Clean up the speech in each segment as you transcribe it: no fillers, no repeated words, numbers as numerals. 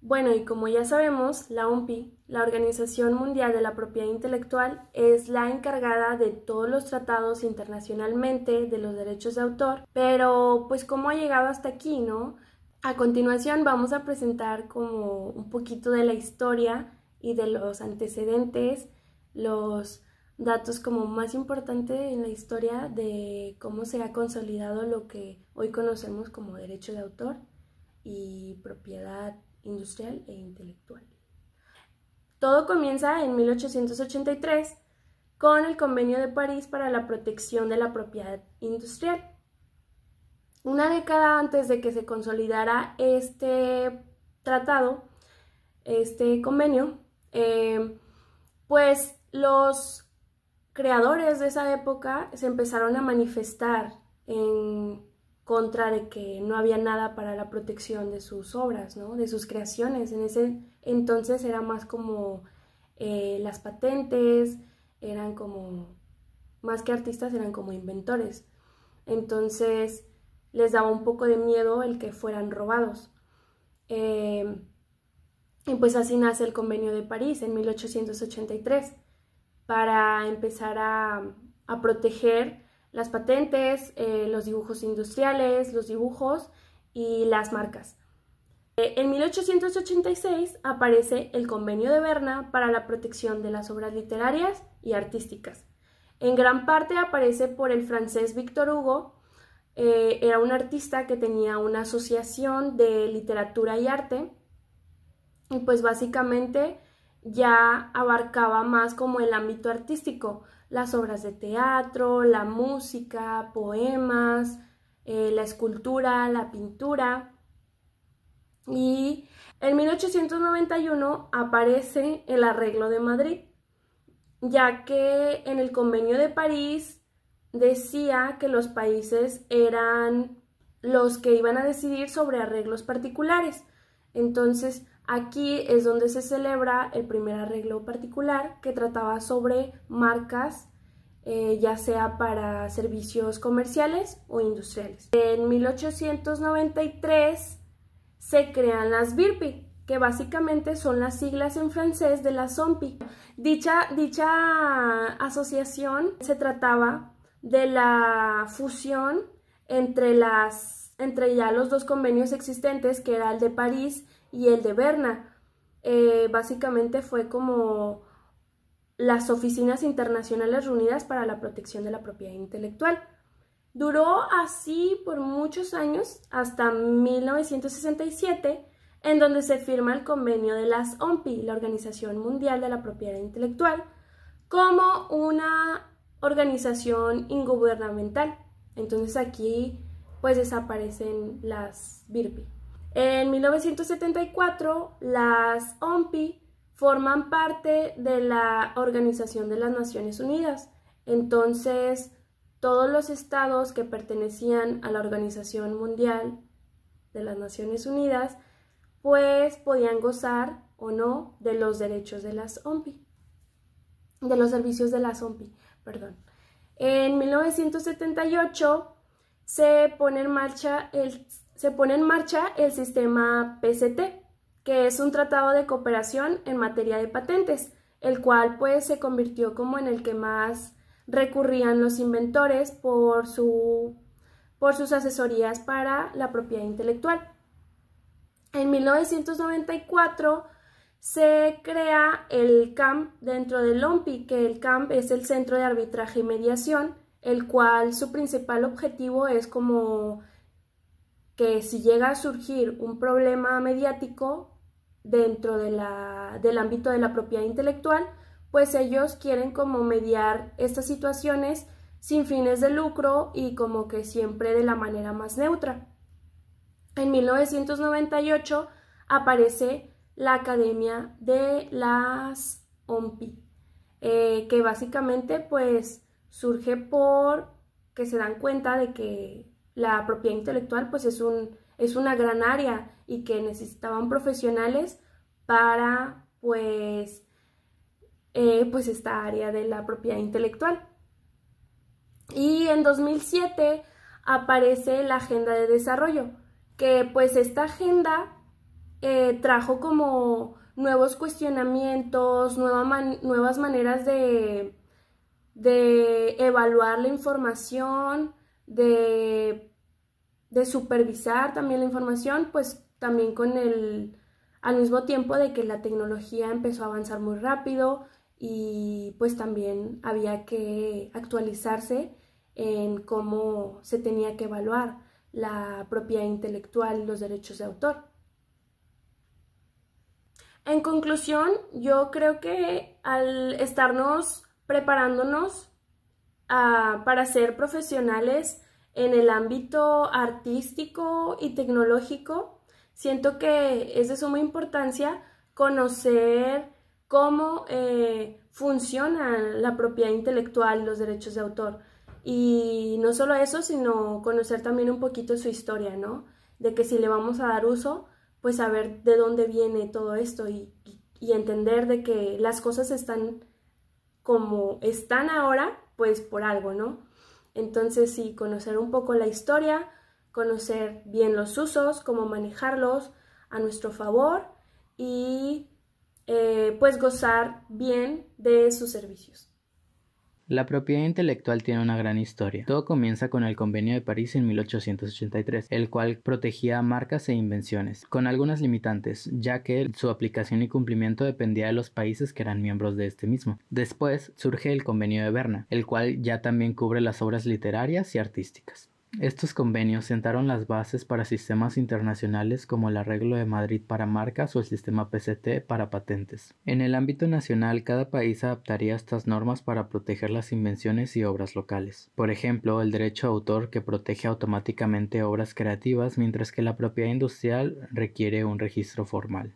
Bueno, y como ya sabemos, la OMPI, la Organización Mundial de la Propiedad Intelectual, es la encargada de todos los tratados internacionalmente de los derechos de autor, pero pues cómo ha llegado hasta aquí, ¿no? A continuación vamos a presentar como un poquito de la historia y de los antecedentes, los datos como más importantes en la historia de cómo se ha consolidado lo que hoy conocemos como derecho de autor y propiedad industrial e intelectual. Todo comienza en 1883 con el Convenio de París para la protección de la propiedad industrial. Una década antes de que se consolidara este tratado, este convenio, pues los creadores de esa época se empezaron a manifestar en contra de que no había nada para la protección de sus obras, ¿no? De sus creaciones. En ese entonces era más como las patentes, eran como, más que artistas, eran como inventores. Entonces les daba un poco de miedo el que fueran robados. Y pues así nace el Convenio de París en 1883 para empezar a proteger las patentes, los dibujos industriales, los dibujos y las marcas. En 1886 aparece el Convenio de Berna para la protección de las obras literarias y artísticas. En gran parte aparece por el francés Victor Hugo. Era un artista que tenía una asociación de literatura y arte y pues básicamente ya abarcaba más como el ámbito artístico, las obras de teatro, la música, poemas, la escultura, la pintura. Y en 1891 aparece el Arreglo de Madrid, ya que en el Convenio de París decía que los países eran los que iban a decidir sobre arreglos particulares. Entonces, aquí es donde se celebra el primer arreglo particular que trataba sobre marcas, ya sea para servicios comerciales o industriales. En 1893 se crean las BIRPI, que básicamente son las siglas en francés de la OMPI. Dicha asociación se trataba de la fusión entre ya los dos convenios existentes, que era el de París y el de Berna. Básicamente fue como las oficinas internacionales reunidas para la protección de la propiedad intelectual. Duró así por muchos años, hasta 1967, en donde se firma el convenio de las OMPI, la Organización Mundial de la Propiedad Intelectual, como una organización ingubernamental. Entonces aquí pues desaparecen las BIRPI. En 1974 las OMPI forman parte de la Organización de las Naciones Unidas. Entonces todos los estados que pertenecían a la Organización Mundial de las Naciones Unidas pues podían gozar o no de los derechos de las OMPI, de los servicios de las OMPI, perdón. En 1978 se pone en marcha el sistema PCT, que es un tratado de cooperación en materia de patentes, el cual pues se convirtió como en el que más recurrían los inventores por sus asesorías para la propiedad intelectual. En 1994 se crea el CAMP dentro del OMPI, que el CAMP es el Centro de Arbitraje y Mediación, el cual su principal objetivo es como que si llega a surgir un problema mediático dentro del ámbito de la propiedad intelectual, pues ellos quieren como mediar estas situaciones sin fines de lucro y como que siempre de la manera más neutra. En 1998 aparece la Academia de las OMPI, que básicamente pues surge por que se dan cuenta de que la propiedad intelectual pues es una gran área y que necesitaban profesionales para pues esta área de la propiedad intelectual. Y en 2007 aparece la Agenda de Desarrollo, que pues esta agenda trajo como nuevos cuestionamientos, nuevas maneras de evaluar la información, de supervisar también la información, pues también al mismo tiempo de que la tecnología empezó a avanzar muy rápido y pues también había que actualizarse en cómo se tenía que evaluar la propiedad intelectual y los derechos de autor. En conclusión, yo creo que al estarnos preparándonos para ser profesionales en el ámbito artístico y tecnológico, siento que es de suma importancia conocer cómo funciona la propiedad intelectual y los derechos de autor. Y no solo eso, sino conocer también un poquito su historia, ¿no? De que si le vamos a dar uso, pues saber de dónde viene todo esto y entender de que las cosas están como están ahora, pues por algo, ¿no? Entonces sí, conocer un poco la historia, conocer bien los usos, cómo manejarlos a nuestro favor y pues gozar bien de sus servicios. La propiedad intelectual tiene una gran historia. Todo comienza con el Convenio de París en 1883, el cual protegía marcas e invenciones, con algunas limitantes, ya que su aplicación y cumplimiento dependía de los países que eran miembros de este mismo. Después surge el Convenio de Berna, el cual ya también cubre las obras literarias y artísticas. Estos convenios sentaron las bases para sistemas internacionales como el Arreglo de Madrid para marcas o el sistema PCT para patentes. En el ámbito nacional, cada país adaptaría estas normas para proteger las invenciones y obras locales. Por ejemplo, el derecho de autor, que protege automáticamente obras creativas, mientras que la propiedad industrial requiere un registro formal.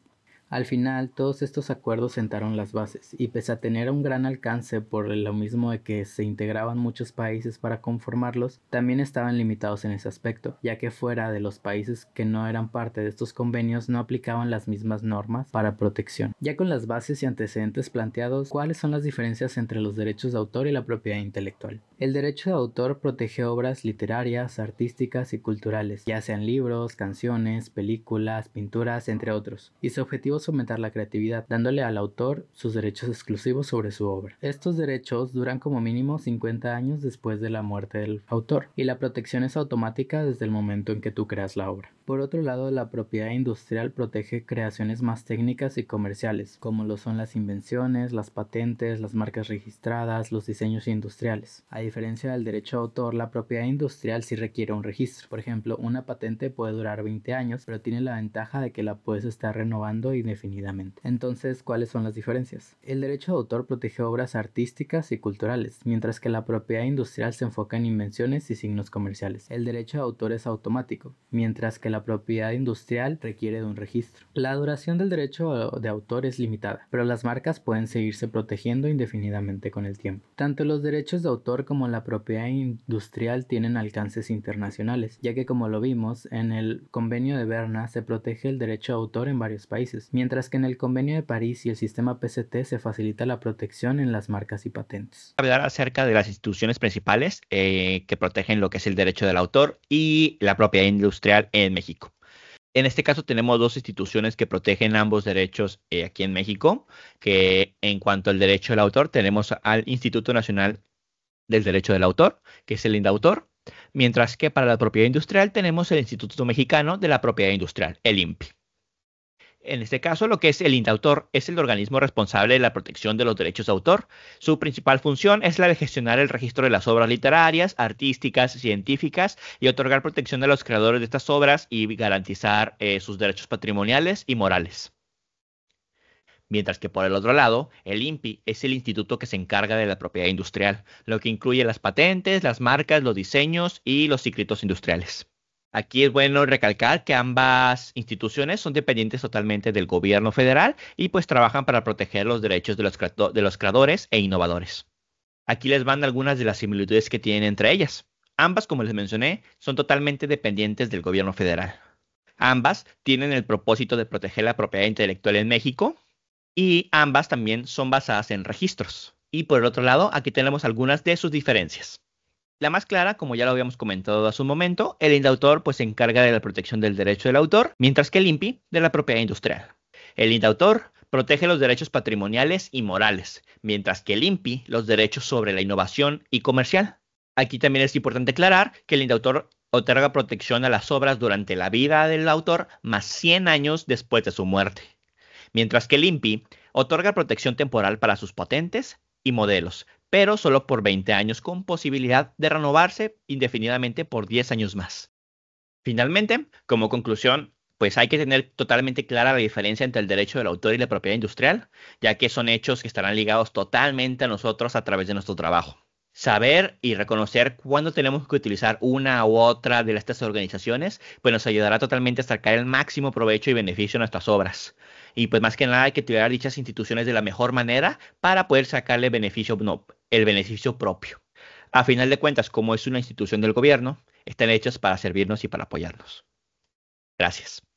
Al final, todos estos acuerdos sentaron las bases, y pese a tener un gran alcance por lo mismo de que se integraban muchos países para conformarlos, también estaban limitados en ese aspecto, ya que fuera de los países que no eran parte de estos convenios no aplicaban las mismas normas para protección. Ya con las bases y antecedentes planteados, ¿cuáles son las diferencias entre los derechos de autor y la propiedad intelectual? El derecho de autor protege obras literarias, artísticas y culturales, ya sean libros, canciones, películas, pinturas, entre otros, y su objetivo es fomentar la creatividad, dándole al autor sus derechos exclusivos sobre su obra. Estos derechos duran como mínimo 50 años después de la muerte del autor, y la protección es automática desde el momento en que tú creas la obra. Por otro lado, la propiedad industrial protege creaciones más técnicas y comerciales, como lo son las invenciones, las patentes, las marcas registradas, los diseños industriales. A diferencia del derecho de autor, la propiedad industrial sí requiere un registro. Por ejemplo, una patente puede durar 20 años, pero tiene la ventaja de que la puedes estar renovando indefinidamente. Entonces, ¿cuáles son las diferencias? El derecho de autor protege obras artísticas y culturales, mientras que la propiedad industrial se enfoca en invenciones y signos comerciales. El derecho de autor es automático, mientras que la propiedad industrial requiere de un registro. La duración del derecho de autor es limitada, pero las marcas pueden seguirse protegiendo indefinidamente con el tiempo. Tanto los derechos de autor como la propiedad industrial tienen alcances internacionales, ya que, como lo vimos, en el Convenio de Berna se protege el derecho de autor en varios países, mientras que en el Convenio de París y el sistema PCT se facilita la protección en las marcas y patentes. Hablar acerca de las instituciones principales que protegen lo que es el derecho del autor y la propiedad industrial en México. En este caso tenemos dos instituciones que protegen ambos derechos aquí en México, que en cuanto al derecho del autor tenemos al Instituto Nacional del Derecho del Autor, que es el INDAUTOR, mientras que para la propiedad industrial tenemos el Instituto Mexicano de la Propiedad Industrial, el INPI. En este caso, lo que es el INDAUTOR es el organismo responsable de la protección de los derechos de autor. Su principal función es la de gestionar el registro de las obras literarias, artísticas, científicas y otorgar protección a los creadores de estas obras y garantizar sus derechos patrimoniales y morales. Mientras que por el otro lado, el INPI es el instituto que se encarga de la propiedad industrial, lo que incluye las patentes, las marcas, los diseños y los secretos industriales. Aquí es bueno recalcar que ambas instituciones son dependientes totalmente del gobierno federal y pues trabajan para proteger los derechos de los creadores e innovadores. Aquí les van algunas de las similitudes que tienen entre ellas. Ambas, como les mencioné, son totalmente dependientes del gobierno federal. Ambas tienen el propósito de proteger la propiedad intelectual en México y ambas también son basadas en registros. Y por el otro lado, aquí tenemos algunas de sus diferencias. La más clara, como ya lo habíamos comentado hace un momento, el indautor pues se encarga de la protección del derecho del autor, mientras que el INPI de la propiedad industrial. El indautor protege los derechos patrimoniales y morales, mientras que el INPI los derechos sobre la innovación y comercial. Aquí también es importante aclarar que el indautor otorga protección a las obras durante la vida del autor más 100 años después de su muerte, mientras que el INPI otorga protección temporal para sus patentes y modelos, pero solo por 20 años con posibilidad de renovarse indefinidamente por 10 años más. Finalmente, como conclusión, pues hay que tener totalmente clara la diferencia entre el derecho del autor y la propiedad industrial, ya que son hechos que estarán ligados totalmente a nosotros a través de nuestro trabajo. Saber y reconocer cuándo tenemos que utilizar una u otra de estas organizaciones, pues nos ayudará totalmente a sacar el máximo provecho y beneficio a nuestras obras. Y pues más que nada hay que utilizar dichas instituciones de la mejor manera para poder sacarle beneficio, no, el beneficio propio. A final de cuentas, como es una institución del gobierno, están hechas para servirnos y para apoyarnos. Gracias.